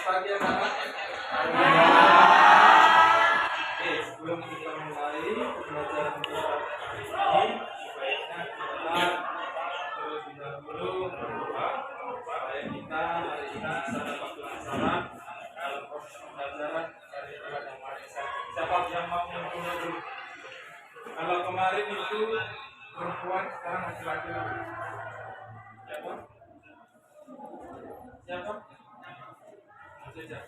pagi anak-anak. Oke, sebelum kita mulai pembelajaran kita hari ini, sebaiknya kita terlebih dahulu berdoa supaya kita hari ini bisa dapat kelancaran dalam proses pembelajaran dari Tuhan Yang Maha Esa. Siapa yang mau memulai dulu? Kalau kemarin itu perempuan, sekarang masih laki-laki. Siapa? Siapa? Saja.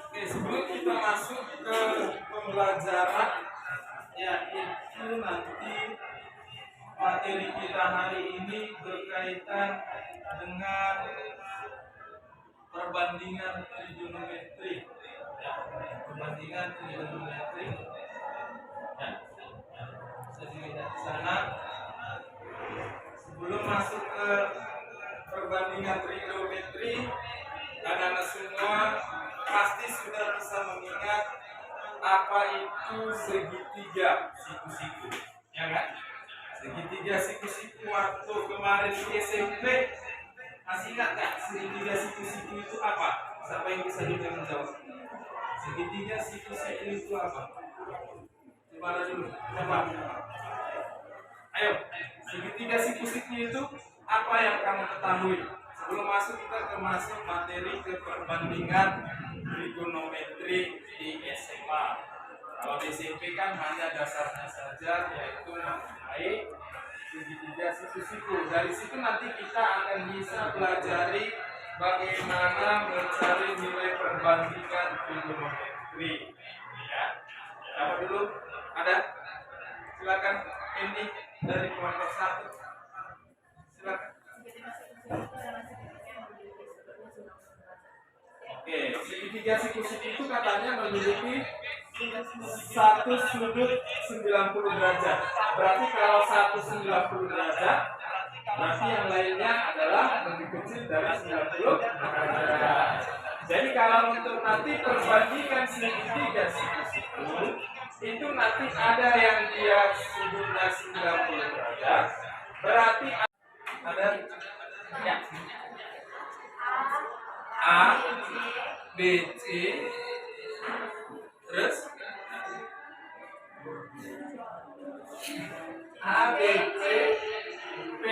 Oke, sebelum kita masuk ke pembelajaran, yaitu nanti materi kita hari ini berkaitan dengan perbandingan trigonometri. Perbandingan trigonometri. Bisa dilihat di sana. Sebelum masuk ke perbandingan trigonometri, anak-anak semua pasti sudah bisa mengingat apa itu segitiga siku-siku, ya kan? Segitiga siku-siku waktu kemarin di SMP, masih ingat nggak segitiga siku-siku itu apa? Siapa yang bisa juga menjawab? Segitiga siku-siku itu apa? Coba dulu, coba. Ayo, segitiga siku-siku itu apa yang kamu ketahui? Sebelum masuk kita ke masuk materi ke perbandingan trigonometri di SMA. Kalau di SMP kan hanya dasarnya saja, yaitu mengenai segitiga siku-siku. Dari situ nanti kita akan bisa pelajari bagaimana mencari nilai perbandingan trigonometri. Ya, apa dulu? Ada? Silakan. Ini dari kelompok 1. Silakan. Oke, segitiga siku-siku itu katanya memiliki satu sudut 90 derajat. Berarti kalau 190 derajat, berarti yang lainnya adalah lebih kecil dari 90 derajat. Jadi kalau untuk nanti perbandingan segitiga siku-siku, itu nanti ada yang dia sudutnya 90 derajat, berarti ada ya. A, B, C, terus A, B, C, P,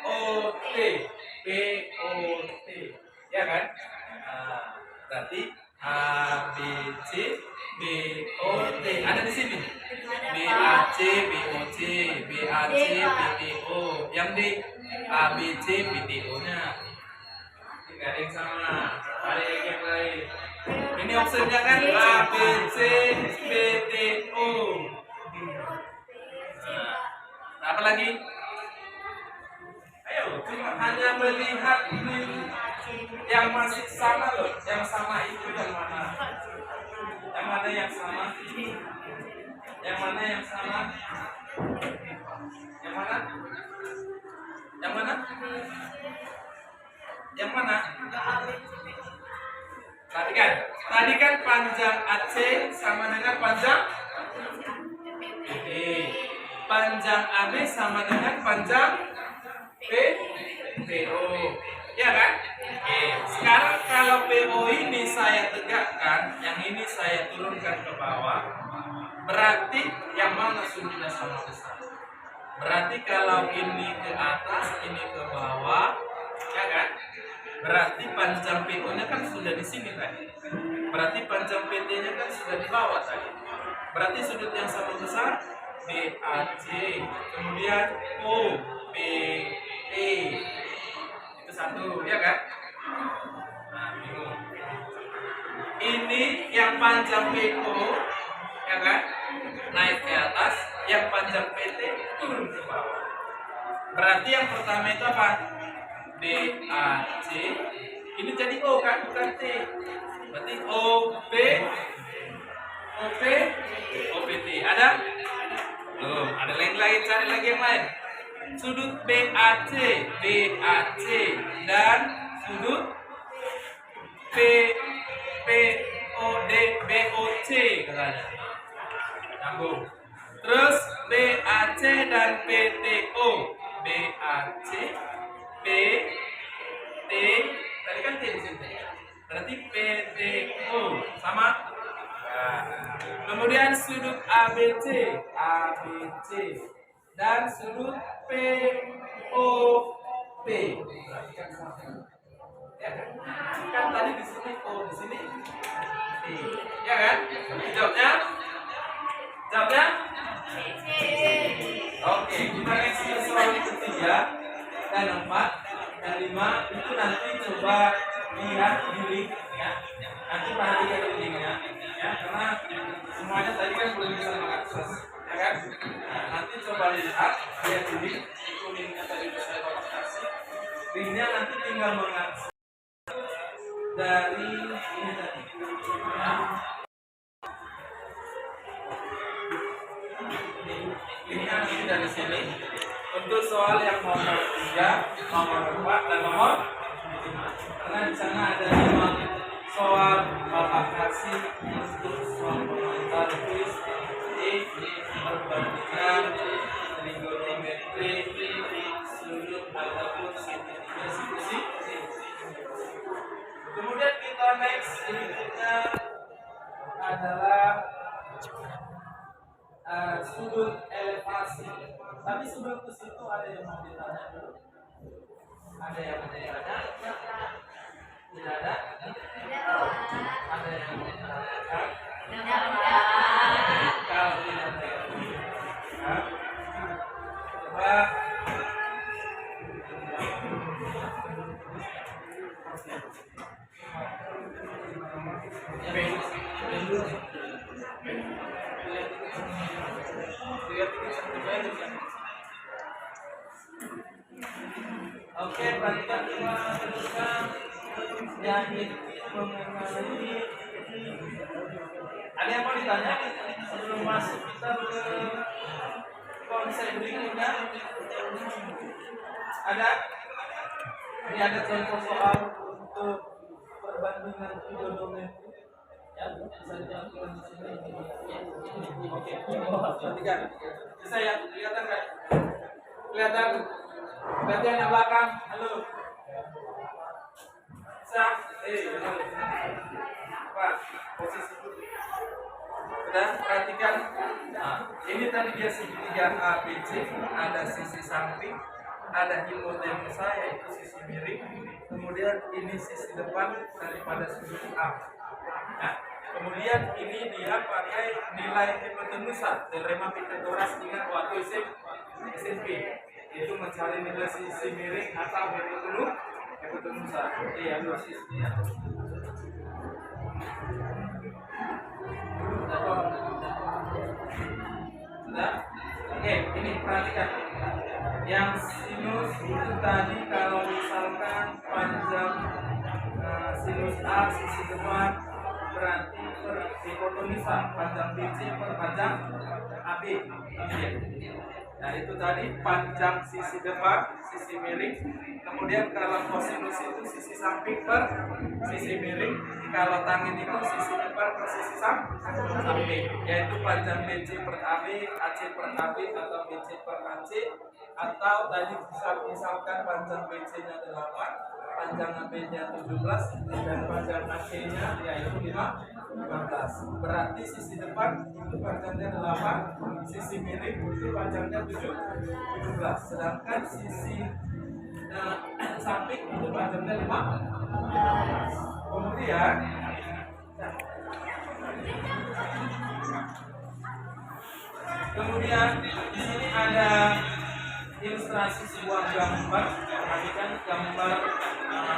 O, T, P, O, T, ya kan? Nah, berarti A, B, C, B, O, T, ada di sini. B, A, C, B, O, C, B, A, C, B, T, O, yang di A, B, C, B, T, O-nya. Tidak ada yang sama, ada yang lain. Ini opsinya kan A, B, C, B, T, O. Nah, apa lagi? Ayo, cuma hanya melihat ini yang masih sama loh. Yang sama itu yang mana? Yang mana yang sama? Yang mana yang sama? Yang mana? Yang mana? Yang mana? Tadi kan panjang AC sama dengan panjang B. Panjang AB sama dengan panjang PO. Ya kan? Oke. Sekarang kalau PO ini saya tegakkan, yang ini saya turunkan ke bawah, berarti yang mana sudutnya sama besar? Berarti kalau ini ke atas, ini ke bawah, ya kan? Berarti panjang PO-nya kan sudah di sini tadi. Berarti panjang PT-nya kan sudah di bawah tadi. Berarti sudut yang sama besar BAC, kemudian OBE. Itu satu, ya kan? Nah, ini yang panjang PO, ya kan? Naik ke atas, yang panjang PT turun ke bawah. Berarti yang pertama itu apa? BAC, ini jadi O kan, bukan T. Berarti OB, OP, OPT. Ada? Belum, ada lain, cari lagi yang lain. Sudut BAC dan sudut POD BOC katanya. Nyambung. Terus BAC dan PTO. BAC PT tadi kan T di sini. Berarti PTO sama. Nah, kemudian sudut ABC dan sudut POP. Ya kan tadi di sini O, di sini P. Ya kan? Jawabnya? Oke, kita next ke soal ketiga dan 4 dan 5 itu nanti coba lihat di link ya. Nanti perhatikan di linknya ya, karena semuanya tadi kan belum bisa mengakses ya kan. Nah, nanti coba lihat di link, itu linknya tadi sudah saya kasih. Linknya nanti tinggal mengakses dari ini tadi ya. Linknya nanti dari sini untuk soal yang nomor 3, nomor 4 dan nomor 5. Karena di sana ada 5 soal aplikasi untuk soal pengantar kuis perbandingan trigonometri sudut ataupun segitiga sisi. Kemudian kita next berikutnya adalah sudut elevasi. Tapi sebelum ke situ ada yang mau ditanya dulu? Ada yang mau ditanya? Tidak ada? Ada yang mau ditanyakan? Kalau tidak ada, coba oke, perhatikan kita teruskan yang ini mengenai. Ada yang mau ditanya sebelum masuk kita ke konsep berikutnya? Ada? Ini ada contoh soal untuk perbandingan trigonometri. Ya, bisa dijelaskan di sini. Oke, perhatikan. Bisa ya, kelihatan nggak? Kelihatan? Kelihatan yang belakang? Halo. Bisa? Apa? Posisi dulu. Sudah perhatikan. Nah, ini tadi dia segitiga ABC, ada sisi samping, ada hipotenusa yaitu sisi miring, kemudian ini sisi depan daripada sudut A. Nah, kemudian ini dia pakai nilai hipotenusa, teorema Pythagoras, ingat waktu SMP itu mencari nilai sisi miring atau hipotenusa. Iya, dua sisi. Sudah? Oke, ini perhatikan. Yang sinus itu tadi kalau misalkan panjang sinus A sisi depan berarti per hipotenusa panjang BC per panjang AB. Nah itu tadi panjang sisi depan, sisi miring. Kemudian kalau kosinus itu sisi samping per sisi miring. Kalau tangin itu sisi depan per sisi samping. Yaitu panjang BC per AB, AC per AB atau BC per AC. Atau tadi misalkan panjang BC-nya 8, panjang AB-nya 17, dan panjang AC-nya yaitu 15. Berarti sisi depan itu panjangnya 8, sisi miring itu panjangnya 17. Sedangkan sisi samping itu panjangnya 15. Kemudian di sini ada ilustrasi sebuah gambar. Perhatikan gambar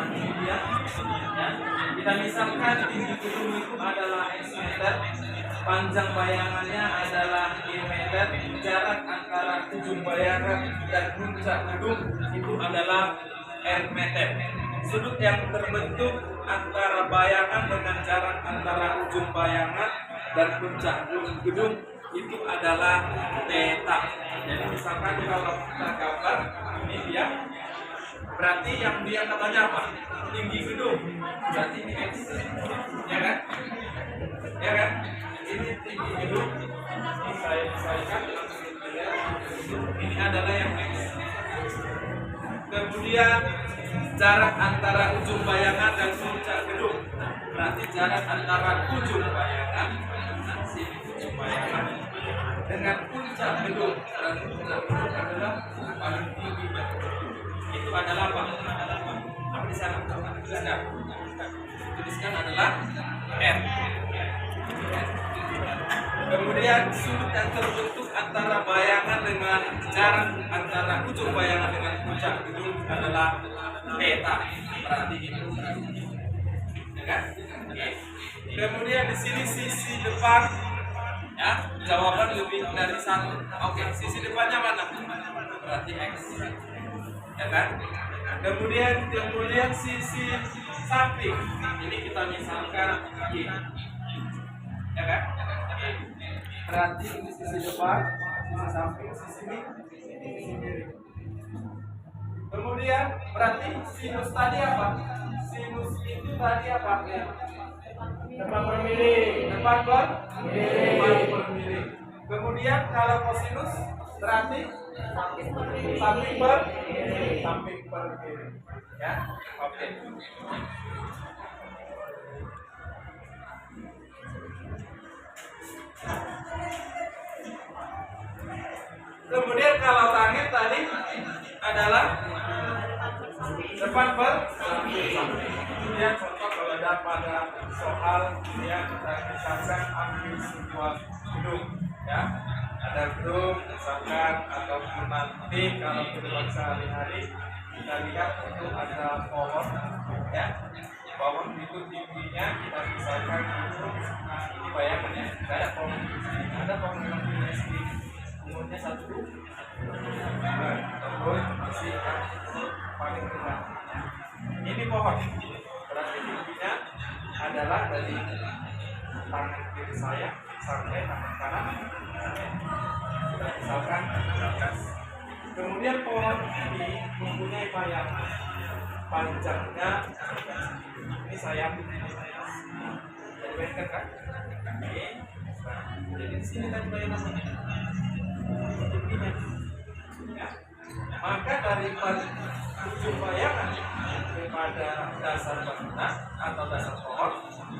ini dia. Ya. Kita misalkan tinggi gedung itu adalah X meter, panjang bayangannya adalah Y meter, jarak antara ujung bayangan dan puncak gedung itu adalah R meter. Sudut yang terbentuk antara bayangan dengan jarak antara ujung bayangan dan puncak gedung itu adalah theta. Jadi misalkan kalau kita gambar ini dia, berarti yang dia namanya apa? Tinggi gedung, berarti ini X, ya kan? Ya kan? Ini tinggi gedung, ini saya misalkan ini adalah yang X. Kemudian jarak antara ujung bayangan dan puncak gedung, berarti jarak antara ujung bayangan, ujung bayangan dengan puncak gedung, berarti puncak gedung adalah paling tinggi. Itu adalah apa? Apa di sana? Tuliskan adalah R. Kemudian sudut yang terbentuk antara bayangan dengan jarak antara ujung bayangan dengan puncak gedung adalah theta. Berarti itu, ya kan? Kemudian di sini sisi depan, ya jawaban lebih dari satu. Oke, sisi depannya mana? Berarti X, ya kan? Kemudian sisi samping ini kita misalkan Y, ya kan? Berarti ini sisi depan, sisi samping, sisi kiri. Kemudian berarti sinus tadi apa? Sinus itu tadi apa? Depan per miring. Depan per miring. Kemudian kalau kosinus berarti samping per miring. Ya, oke. Kemudian kalau tangent tadi adalah depan per samping. Kemudian contoh kalau ada pada soal yang kita misalkan ambil sebuah gedung, ya ada gedung misalkan ataupun nanti kalau gedung sehari-hari kita lihat itu ada pohon, ya pohon itu tingginya kita misalkan itu, nah ini bayangannya ada pohon di sini, ada pohon yang tingginya segini, umurnya 1 tahun, masih paling rendah. Ini pohon, berarti tingginya adalah dari tangan kiri saya sampai tangan kanan, misalkan 12. Kemudian pohon ini mempunyai bayangan panjangnya, ini saya bayangkan kan? Jadi di sini tadi bayangannya tingginya, ya. Maka dari ujung bayangan kepada dasar bangunan atau dasar pohon,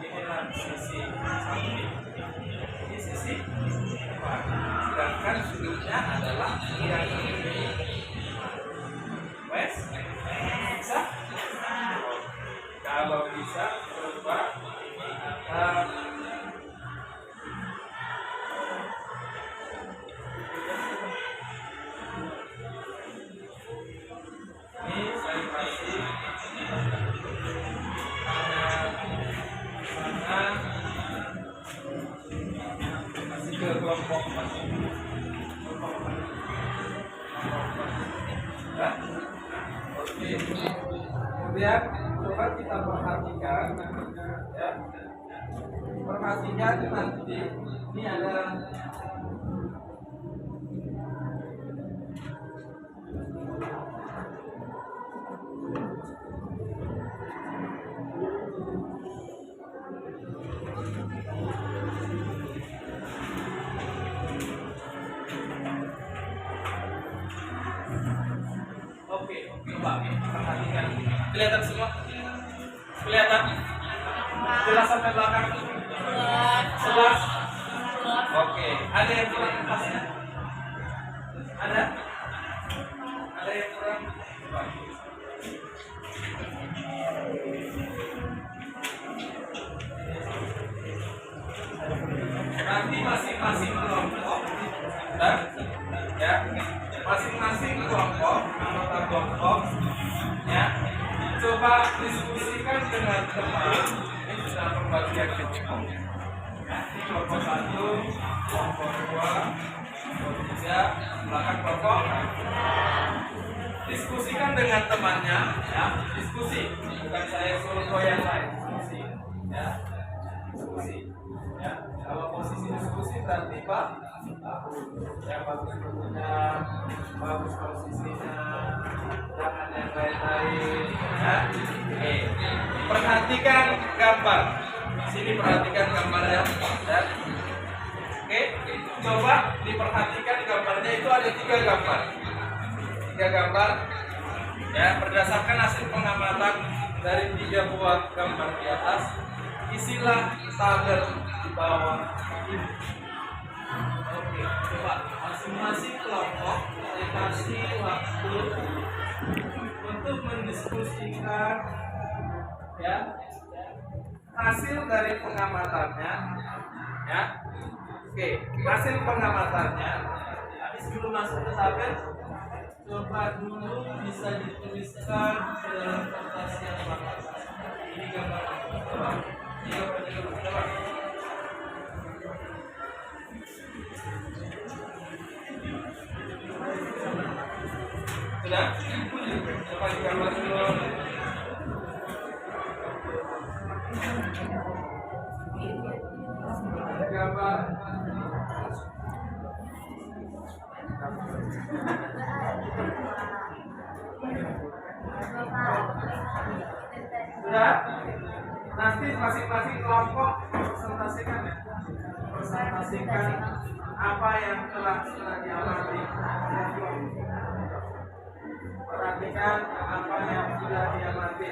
inilah sisi samping, ini sisi depan. Sedangkan sudutnya adalah yang ini. Wes, bisa? Kalau bisa, coba ini ada. Ini saya kasih mana masih ke kelompok ya. Oke. Kemudian coba kita perhatikan, ya. Perhatikan nanti ini ada coba perhatikan. Kelihatan semua? Kelihatan? Jelas sampai belakang? Jelas? Oke. Ada yang kurang pasnya? Ada? Ada yang kurang? Coba. Nanti masing-masing kelompok dan ya masing-masing kelompok anggota kelompok ya coba diskusikan dengan teman. Ini sudah pembagian kelompok ya, ini kelompok 1, kelompok 2, kelompok 3, belakang kelompok. Diskusikan dengan temannya ya, diskusi, bukan saya suruh goyang lain, diskusi ya, diskusi ya. Kalau posisi diskusi berarti Pak yang bagus bentuknya, bagus posisinya, jangan yang lain-lain ya. Oke, perhatikan gambar sini, perhatikan gambarnya ya. Oke, coba diperhatikan gambarnya, itu ada 3 gambar ya. Berdasarkan hasil pengamatan dari 3 buah gambar di atas, isilah tabel di bawah ini. Oke, coba masing-masing kelompok saya kasih waktu untuk mendiskusikan ya hasil dari pengamatannya ya. Oke, hasil pengamatannya. Habis dulu masuk ke tabel, coba dulu bisa dituliskan ke dalam kertas yang bapak. Ini gambar. Coba. Ini gambarnya dulu. Coba. Sudah? Coba digambar dulu. Gambar. Sudah? Nanti masing-masing kelompok presentasikan ya. Presentasikan apa yang telah diamati. Perhatikan apa yang sudah diamati.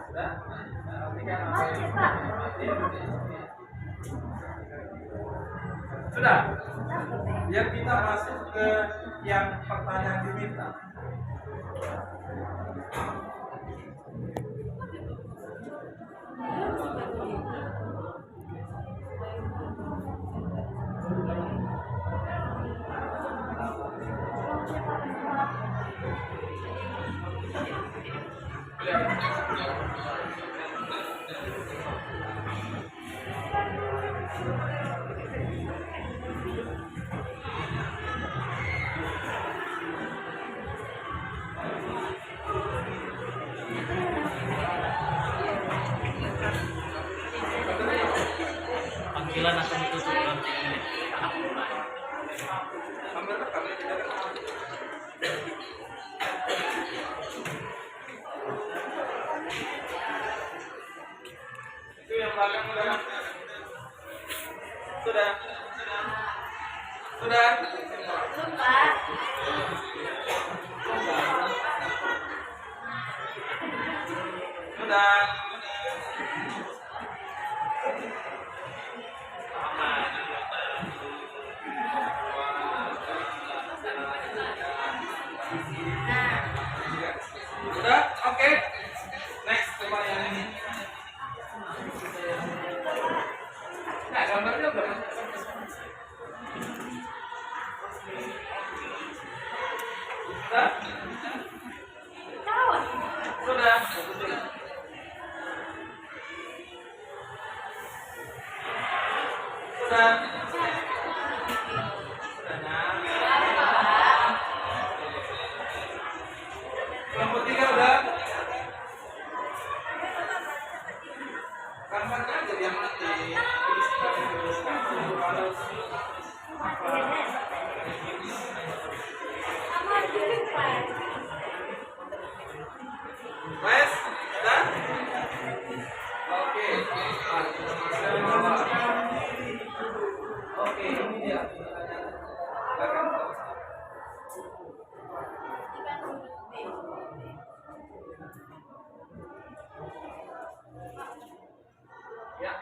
Sudah? Perhatikan apa yang sudah diamati. Sudah? Biar kita masuk ke yang pertanyaan diminta. Panggilan akan ditutup nanti anak mulai. Itu yang belakang sudah. Sudah. Sudah? Oke. Next, coba yang ini. Nah, gambarnya udah masuk. Sudah? Sudah. Sudah. Kelompok 3 udah. Gambarnya jadi yang mati. Tuliskan. Mas, sudah? Oke. Oke, ini dia. Ya.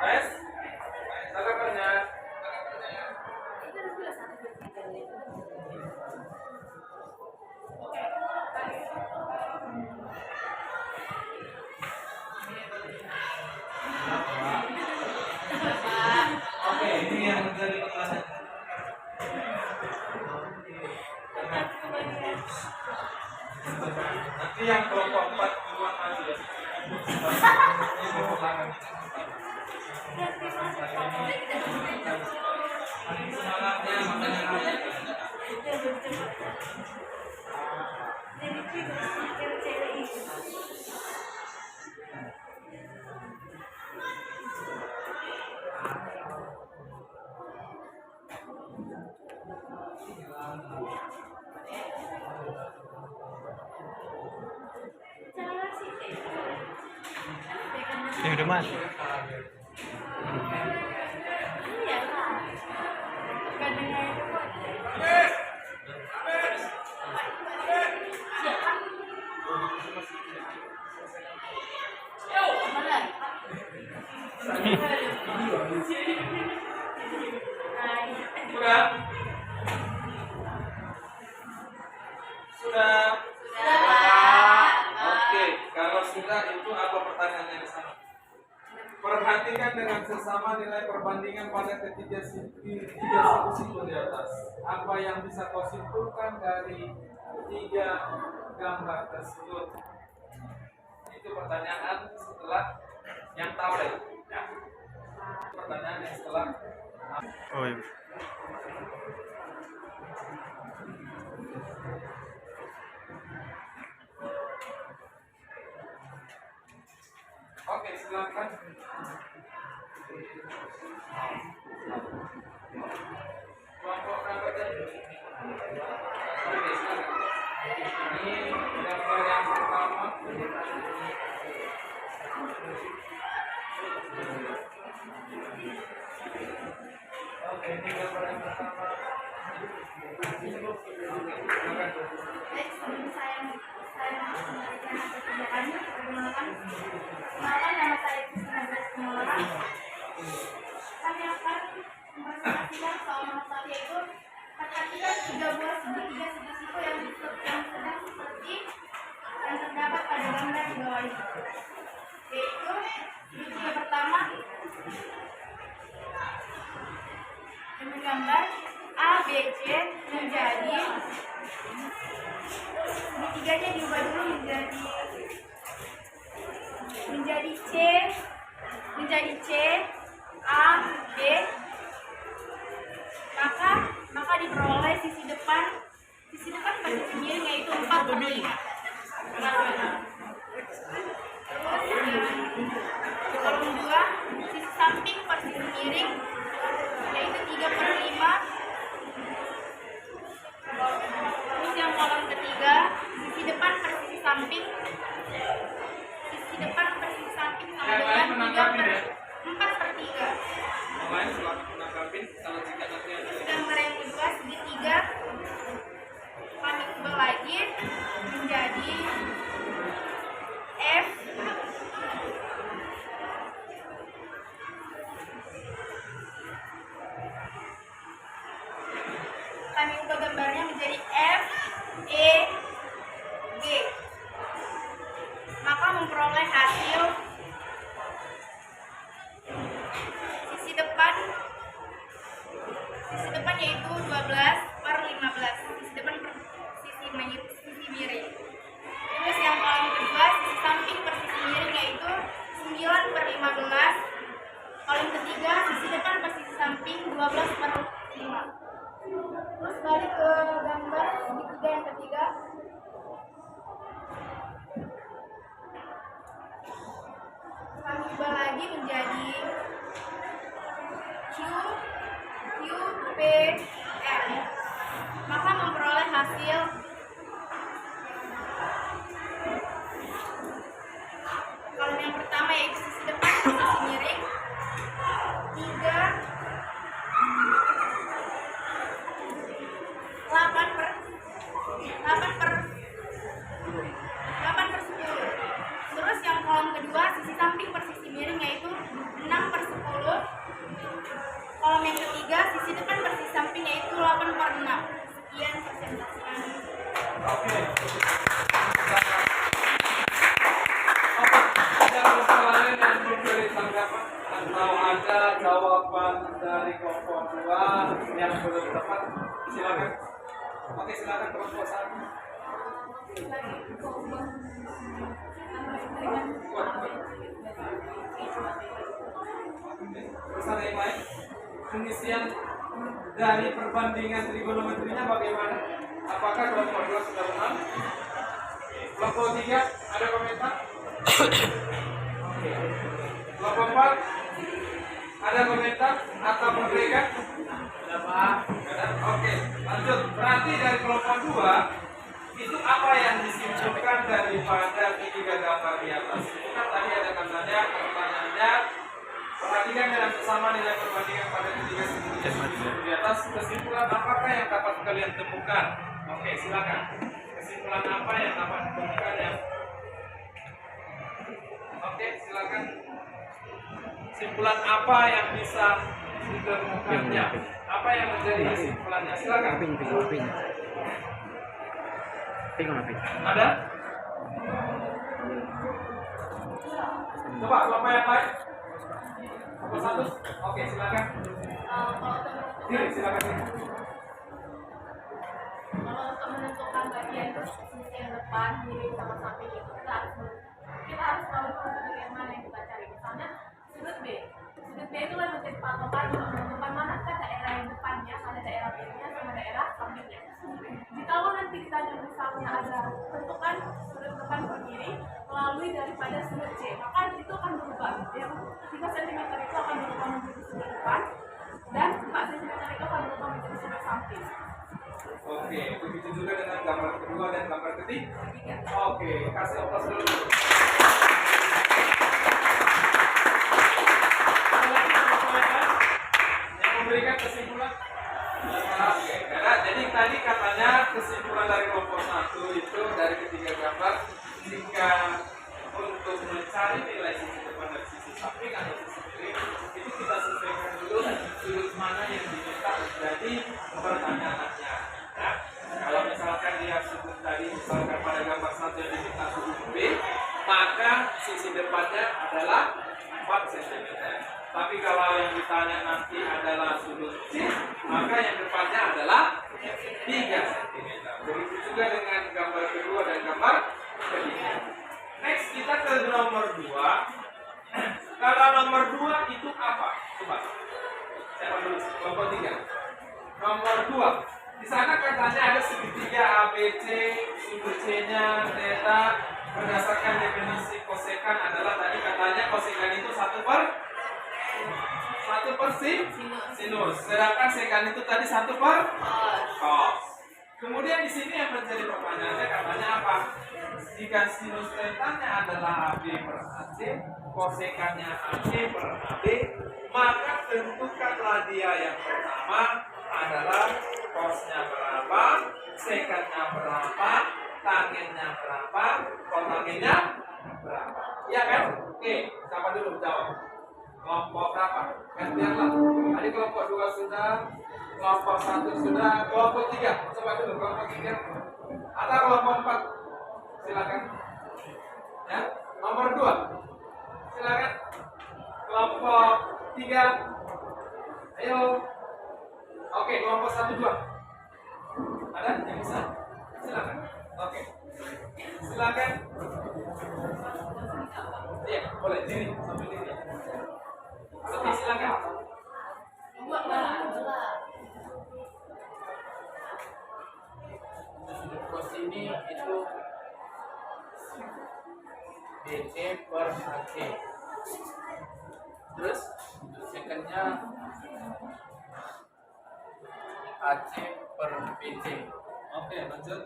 Mas, gambarnya. Oke, ini yang menjadi pertanyaan. Nanti yang kelompok 4 duluan maju ya. Ini di belakang. Ini udah mas. Sudah? Sudah? Oke, kalau sudah itu apa pertanyaannya di sana? Perhatikan dengan sesama nilai perbandingan pada tiga siku di atas. Apa yang bisa kau simpulkan dari tiga gambar tersebut? Itu pertanyaan setelah yang tabel, ya. Pertanyaan yang setelah. Oh iya. Oke, silakan. Kelompok berapa tadi? Oke, silakan. Ini gambar yang pertama. Oke, ini gambar yang pertama. Nama saya Kristina. Kami akan mempresentasikan soal masalah yaitu perhatikan tiga buah segitiga siku yang sedang seperti yang terdapat pada gambar di bawah ini. Yaitu segitiga pertama dengan gambar A, B, C menjadi segitiganya diubah dulu menjadi C, A, B, maka diperoleh sisi depan posisi miring yaitu 4/5. Kolom 2 sisi samping posisi miring yaitu 3/5. Terus yang kolom ketiga sisi depan posisi samping sama dengan 4/3. Pemain selalu menangkapin kalau jika nanti ada Gambar yang kedua segitiga kami ubah lagi menjadi F, kami ubah gambarnya menjadi F, E, G, maka memperoleh hasil sisi depan yaitu 12/15, sisi depan per sisi miring. Terus yang kolom kedua sisi samping per sisi miring yaitu 9/15. Kolom ketiga sisi depan per sisi samping 12/5. Terus balik ke gambar segitiga yang ketiga. Kami ubah lagi menjadi Q, P, R, maka memperoleh hasil kolom yang pertama yaitu sisi depan posisi miring 8/10. Terus yang kolom kedua sisi samping per sisi miring yaitu 6/10. Kolom yang ketiga sisi depan per sisi samping yaitu 8/6. Sekian presentasi kami. Oke. Ada persoalan yang memberi tanggapan atau ada jawaban dari kelompok 2 yang belum tepat? Silakan. Oke, silakan kelompok 1. Pesan yang lain, pengisian dari perbandingan trigonometrinya bagaimana? Apakah kelompok 2 sudah benar? Kelompok 3 ada komentar? Oke. Kelompok 4 ada komentar atau mereka? Ada Pak? Ada. Oke, lanjut. Berarti dari kelompok 2 itu apa yang disimpulkan daripada ketiga gambar di atas? Itu kan tadi ada katanya pertanyaannya perhatikan dengan bersama nilai perbandingan pada ketiga sisi di atas. Kesimpulan apakah yang dapat kalian temukan? Oke, silakan. Kesimpulan apa yang dapat ditemukan ya? Oke, silakan. Kesimpulan apa yang bisa ditemukannya? Apa yang menjadi kesimpulannya? Silakan. Ada? Coba kelompok yang lain. Kelompok 1. Oke, silakan. Diri, silakan. Kalau untuk menentukan bagian sisi yang depan miring sama samping itu kita harus tahu dulu sudut yang mana yang kita cari. Misalnya sudut B itu kan menjadi patokan untuk menentukan manakah daerah yang depannya, ada daerah B-nya sama daerah sampingnya. Jika nanti kita misalnya ada tentukan sudut depan per kiri melalui daripada sudut C, maka itu akan berubah. Yang 3 cm itu akan berubah menjadi sudut depan dan 4 cm itu akan berubah menjadi sudut samping. Oke, begitu juga dengan gambar kedua dan gambar ketiga. Oke, kasih aplaus dulu. Yang memberikan kesimpulan. Oke, karena jadi tadi katanya kesimpulan dari kelompok 1 itu dari ketiga gambar jika untuk mencari nilai sisi depan dari sisi samping atau sisi miring itu kita sesuaikan dulu sudut mana yang diminta menjadi pertanyaannya. Nah, kalau misalkan dia sudut tadi misalkan pada gambar 1 yang diminta sudut B, maka sisi depannya adalah 4 cm. Tapi kalau yang ditanya nanti adalah sudut C, maka yang depannya adalah 3 cm. Begitu juga dengan gambar kedua dan gambar ketiga. Next kita ke nomor 2. Kalau nomor 2 itu apa? Coba. Siapa dulu? Kelompok 3. Nomor 2. Di sana katanya ada segitiga ABC, sudut C-nya theta. Berdasarkan definisi kosekan adalah tadi katanya kosekan itu 1 per sinus. Sedangkan sekan itu tadi 1 per cos. Kemudian di sini yang menjadi pertanyaannya katanya apa? Jika sinus tetanya adalah AB per AC, kosekannya AC per AB, maka tentukanlah dia yang pertama adalah cosnya berapa, sekannya berapa, tangennya berapa, kotangennya berapa. Iya kan? Oke, siapa dulu jawab? Kelompok berapa? Gantianlah. Tadi kelompok 2 sudah, kelompok 1 sudah, kelompok 3. Coba dulu kelompok 3. Atau kelompok 4. Silakan. Ya, nomor 2. Silakan. Kelompok 3. Ayo. Oke, kelompok 1 2. Ada yang bisa? Silakan. Oke. Silakan. Iya, boleh diri sambil diri. Oke, silakan. Sudut cos ini itu BC per AC. Terus sudut sekannya AC per BC. Oke, lanjut.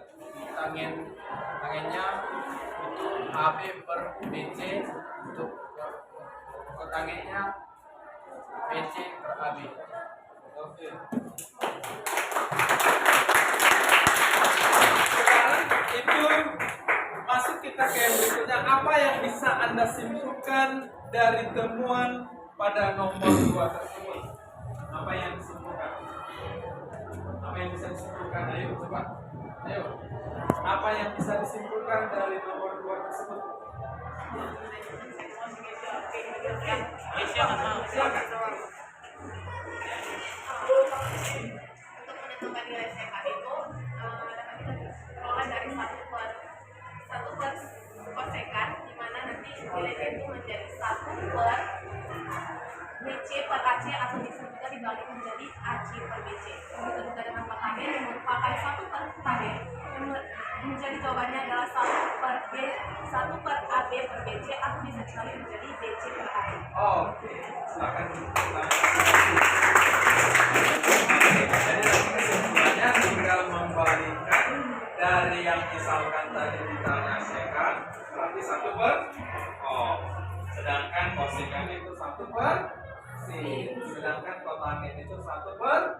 Tangennya itu AB per BC, untuk kotangennya BC per AB. Oke. Sekarang itu masuk kita ke yang berikutnya. Apa yang bisa Anda simpulkan dari temuan pada nomor 2 tersebut? Apa yang disimpulkan? Apa yang bisa disimpulkan? Ayo coba. Ayo. Apa yang bisa disimpulkan dari nomor 2 tersebut? Silakan. Untuk menentukan nilai CK itu dapat kita peroleh dari 1 per kosekan, di mana nanti nilainya itu menjadi 1 per BC per AC atau bisa juga dibalik menjadi AC per BC. Begitu juga dengan kotangen yang merupakan 1 per kotangen yang menjadi jadi jawabannya adalah 1/AB per BC atau bisa dikali menjadi BC per AB. Oke, silakan. Jadi nanti kesimpulannya tinggal membalikan dari yang misalkan tadi ditransaksikan berarti 1/O. Sedangkan kosekan itu 1/sin. Sedangkan kotangin itu 1/.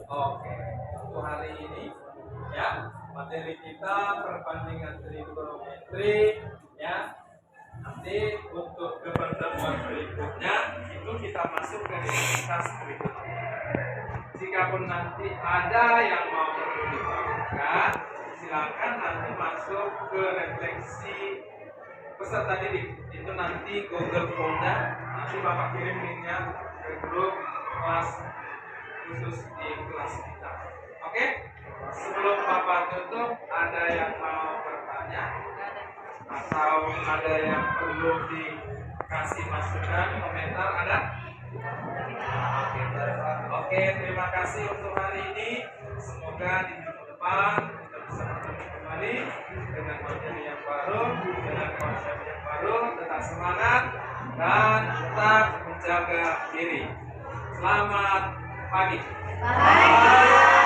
Oke, untuk hari ini ya materi kita perbandingan trigonometri ya. Nanti untuk ke pertemuan berikutnya itu kita masuk ke rutinitas berikutnya. Jika pun nanti ada yang mau perlu ditanyakan, silakan nanti masuk ke refleksi peserta didik. Itu nanti Google Form-nya, nanti Bapak kirim linknya ke grup kelas khusus di kelas kita. Oke? Sebelum Bapak tutup, ada yang mau bertanya? Atau ada yang perlu dikasih masukan, komentar, ada? Oke, terima kasih untuk hari ini. Semoga di minggu depan kita bisa bertemu kembali dengan materi yang baru, dengan konsep yang baru. Tetap semangat dan tetap menjaga diri. Selamat pagi. Bye.